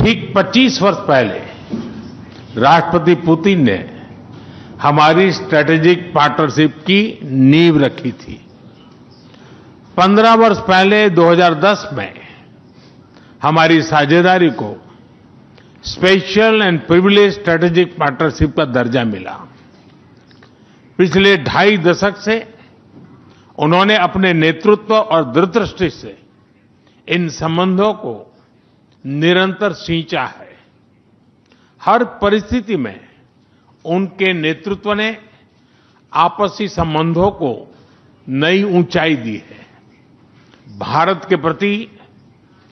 ठीक 25 वर्ष पहले राष्ट्रपति पुतिन ने हमारी स्ट्रेटेजिक पार्टनरशिप की नींव रखी थी। 15 वर्ष पहले 2010 में हमारी साझेदारी को special and privilege strategic partnership का दर्जा मिला। पिछले 2.5 दशक से उन्होंने अपने नेतृत्व और दूरदृष्टि से इन संबंधों को निरंतर सींचा है। हर परिस्थिति में उनके नेतृत्व ने आपसी संबंधों को नई ऊंचाई दी है। भारत के प्रति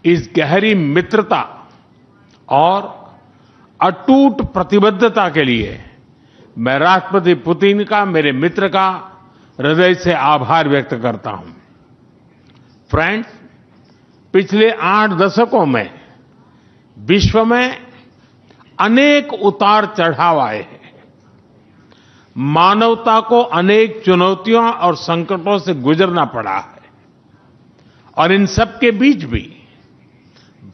इस गहरी मित्रता और अटूट प्रतिबद्धता के लिए मैं राष्ट्रपति पुतिन का, मेरे मित्र का हृदय से आभार व्यक्त करता हूं। फ्रेंड्स, पिछले 8 दशकों में विश्व में अनेक उतार चढ़ाव आए हैं। मानवता को अनेक चुनौतियों और संकटों से गुजरना पड़ा है और इन सब के बीच भी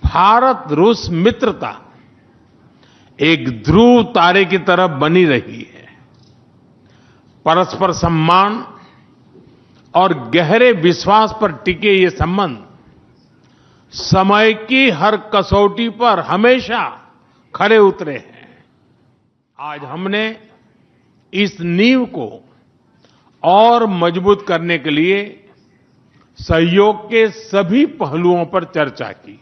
भारत रूस मित्रता एक ध्रुव तारे की तरह बनी रही है। परस्पर सम्मान और गहरे विश्वास पर टिके ये संबंध समय की हर कसौटी पर हमेशा खरे उतरे हैं। आज हमने इस नींव को और मजबूत करने के लिए सहयोग के सभी पहलुओं पर चर्चा की।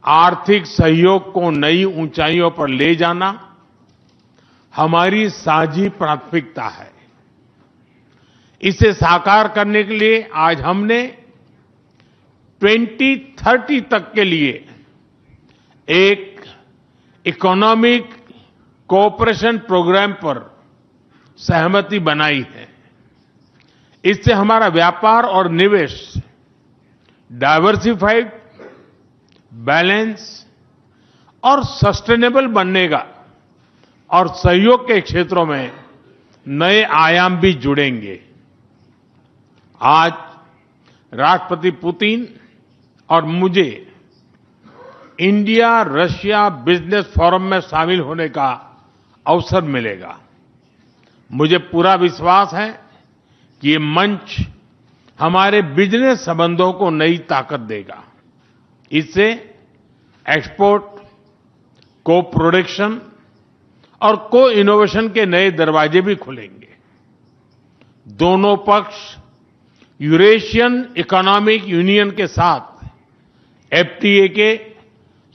आर्थिक सहयोग को नई ऊंचाइयों पर ले जाना हमारी साझी प्राथमिकता है। इसे साकार करने के लिए आज हमने 2030 तक के लिए एक इकोनॉमिक कोऑपरेशन प्रोग्राम पर सहमति बनाई है। इससे हमारा व्यापार और निवेश डाइवर्सिफाइड, बैलेंस और सस्टेनेबल बनेगा और सहयोग के क्षेत्रों में नए आयाम भी जुड़ेंगे। आज राष्ट्रपति पुतिन और मुझे इंडिया रशिया बिजनेस फोरम में शामिल होने का अवसर मिलेगा। मुझे पूरा विश्वास है कि ये मंच हमारे बिजनेस संबंधों को नई ताकत देगा। इससे एक्सपोर्ट, को प्रोडक्शन और को इनोवेशन के नए दरवाजे भी खुलेंगे। दोनों पक्ष यूरेशियन इकोनॉमिक यूनियन के साथ एफटीए के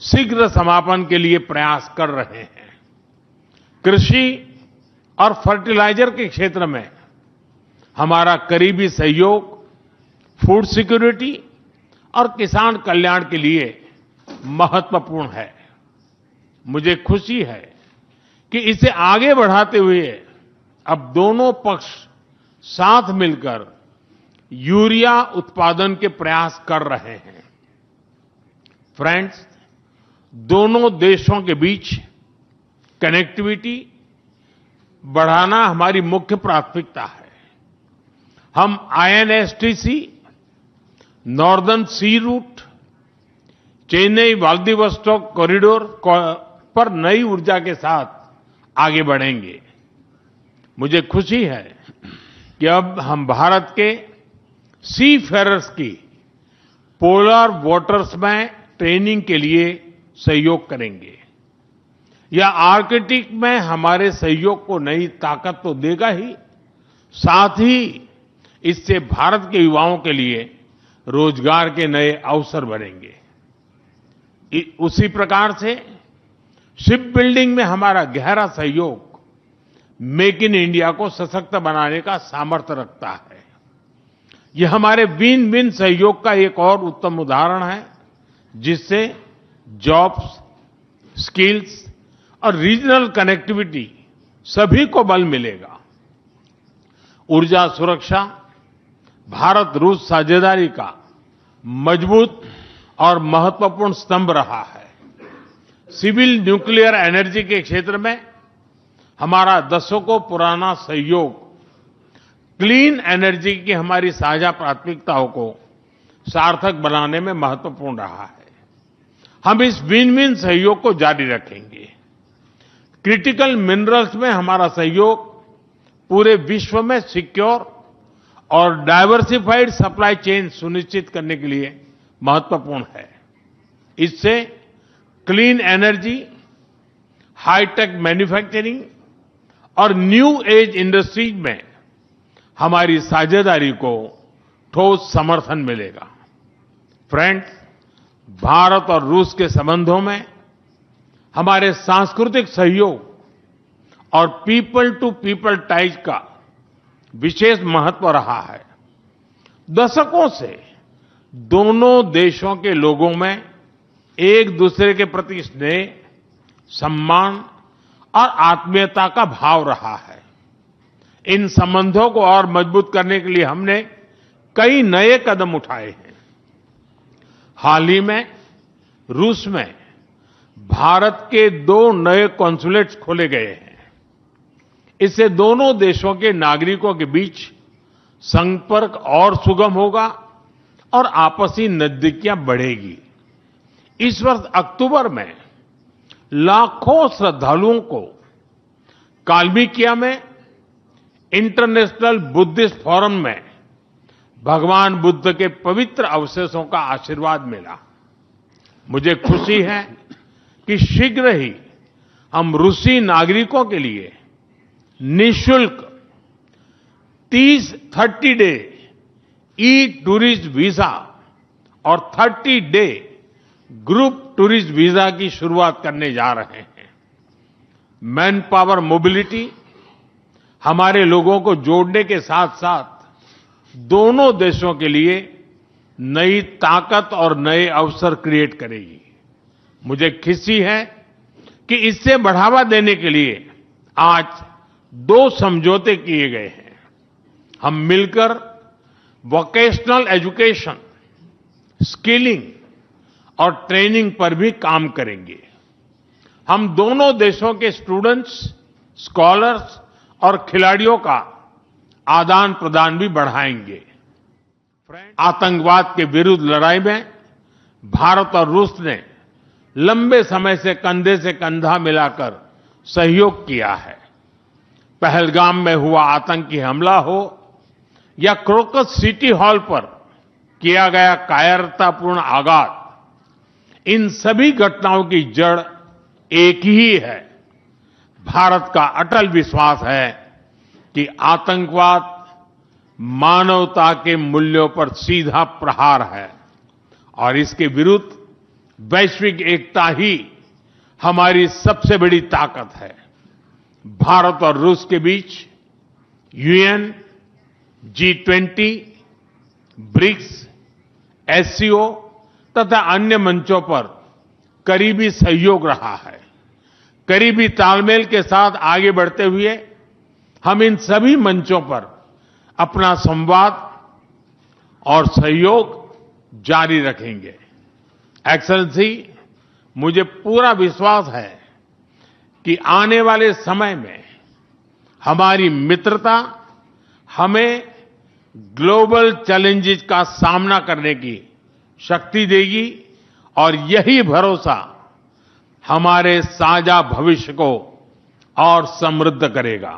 शीघ्र समापन के लिए प्रयास कर रहे हैं। कृषि और फर्टिलाइजर के क्षेत्र में हमारा करीबी सहयोग फूड सिक्योरिटी और किसान कल्याण के लिए महत्वपूर्ण है। मुझे खुशी है कि इसे आगे बढ़ाते हुए अब दोनों पक्ष साथ मिलकर यूरिया उत्पादन के प्रयास कर रहे हैं। फ्रेंड्स, दोनों देशों के बीच कनेक्टिविटी बढ़ाना हमारी मुख्य प्राथमिकता है। हम आईएनएसटीसी, नॉर्दर्न सी रूट, चेन्नई व्लादिवोस्टोक कॉरिडोर पर नई ऊर्जा के साथ आगे बढ़ेंगे। मुझे खुशी है कि अब हम भारत के सी फेरर्स की पोलर वाटर्स में ट्रेनिंग के लिए सहयोग करेंगे। यह आर्कटिक में हमारे सहयोग को नई ताकत तो देगा ही, साथ ही इससे भारत के युवाओं के लिए रोजगार के नए अवसर बनेंगे। उसी प्रकार से शिप बिल्डिंग में हमारा गहरा सहयोग मेक इन इंडिया को सशक्त बनाने का सामर्थ्य रखता है। यह हमारे विन विन सहयोग का एक और उत्तम उदाहरण है, जिससे जॉब्स, स्किल्स और रीजनल कनेक्टिविटी सभी को बल मिलेगा। ऊर्जा सुरक्षा भारत रूस साझेदारी का मजबूत और महत्वपूर्ण स्तंभ रहा है। सिविल न्यूक्लियर एनर्जी के क्षेत्र में हमारा दशकों पुराना सहयोग क्लीन एनर्जी की हमारी साझा प्राथमिकताओं को सार्थक बनाने में महत्वपूर्ण रहा है। हम इस विन विन सहयोग को जारी रखेंगे। क्रिटिकल मिनरल्स में हमारा सहयोग पूरे विश्व में सिक्योर और डाइवर्सिफाइड सप्लाई चेन सुनिश्चित करने के लिए महत्वपूर्ण है। इससे क्लीन एनर्जी, हाईटेक मैन्युफैक्चरिंग और न्यू एज इंडस्ट्रीज में हमारी साझेदारी को ठोस समर्थन मिलेगा। फ्रेंड्स, भारत और रूस के संबंधों में हमारे सांस्कृतिक सहयोग और पीपल टू पीपल टाइज का विशेष महत्व रहा है। दशकों से दोनों देशों के लोगों में एक दूसरे के प्रति स्नेह, सम्मान और आत्मीयता का भाव रहा है। इन संबंधों को और मजबूत करने के लिए हमने कई नए कदम उठाए हैं। हाल ही में रूस में भारत के 2 नए कॉन्सुलेट्स खोले गए हैं। इससे दोनों देशों के नागरिकों के बीच संपर्क और सुगम होगा और आपसी नजदीकियां बढ़ेगी। इस वर्ष अक्टूबर में लाखों श्रद्धालुओं को काल्मिकिया में इंटरनेशनल बुद्धिस्ट फोरम में भगवान बुद्ध के पवित्र अवशेषों का आशीर्वाद मिला। मुझे खुशी है कि शीघ्र ही हम रूसी नागरिकों के लिए निःशुल्क 30 डे ई टूरिस्ट वीजा और 30 डे ग्रुप टूरिस्ट वीजा की शुरुआत करने जा रहे हैं। मैन पावर मोबिलिटी हमारे लोगों को जोड़ने के साथ साथ दोनों देशों के लिए नई ताकत और नए अवसर क्रिएट करेगी। मुझे खुशी है कि इससे बढ़ावा देने के लिए आज 2 समझौते किए गए हैं। हम मिलकर वोकेशनल एजुकेशन, स्किलिंग और ट्रेनिंग पर भी काम करेंगे। हम दोनों देशों के स्टूडेंट्स, स्कॉलर्स और खिलाड़ियों का आदान प्रदान भी बढ़ाएंगे। आतंकवाद के विरुद्ध लड़ाई में भारत और रूस ने लंबे समय से कंधा मिलाकर सहयोग किया है। पहलगाम में हुआ आतंकी हमला हो या क्रोकस सिटी हॉल पर किया गया कायरतापूर्ण आघात, इन सभी घटनाओं की जड़ एक ही है। भारत का अटल विश्वास है कि आतंकवाद मानवता के मूल्यों पर सीधा प्रहार है और इसके विरुद्ध वैश्विक एकता ही हमारी सबसे बड़ी ताकत है। भारत और रूस के बीच यूएन, G20, ब्रिक्स, एससीओ तथा अन्य मंचों पर करीबी सहयोग रहा है। करीबी तालमेल के साथ आगे बढ़ते हुए हम इन सभी मंचों पर अपना संवाद और सहयोग जारी रखेंगे। एक्सेलेंसी, मुझे पूरा विश्वास है कि आने वाले समय में हमारी मित्रता हमें ग्लोबल चैलेंजेस का सामना करने की शक्ति देगी और यही भरोसा हमारे साझा भविष्य को और समृद्ध करेगा।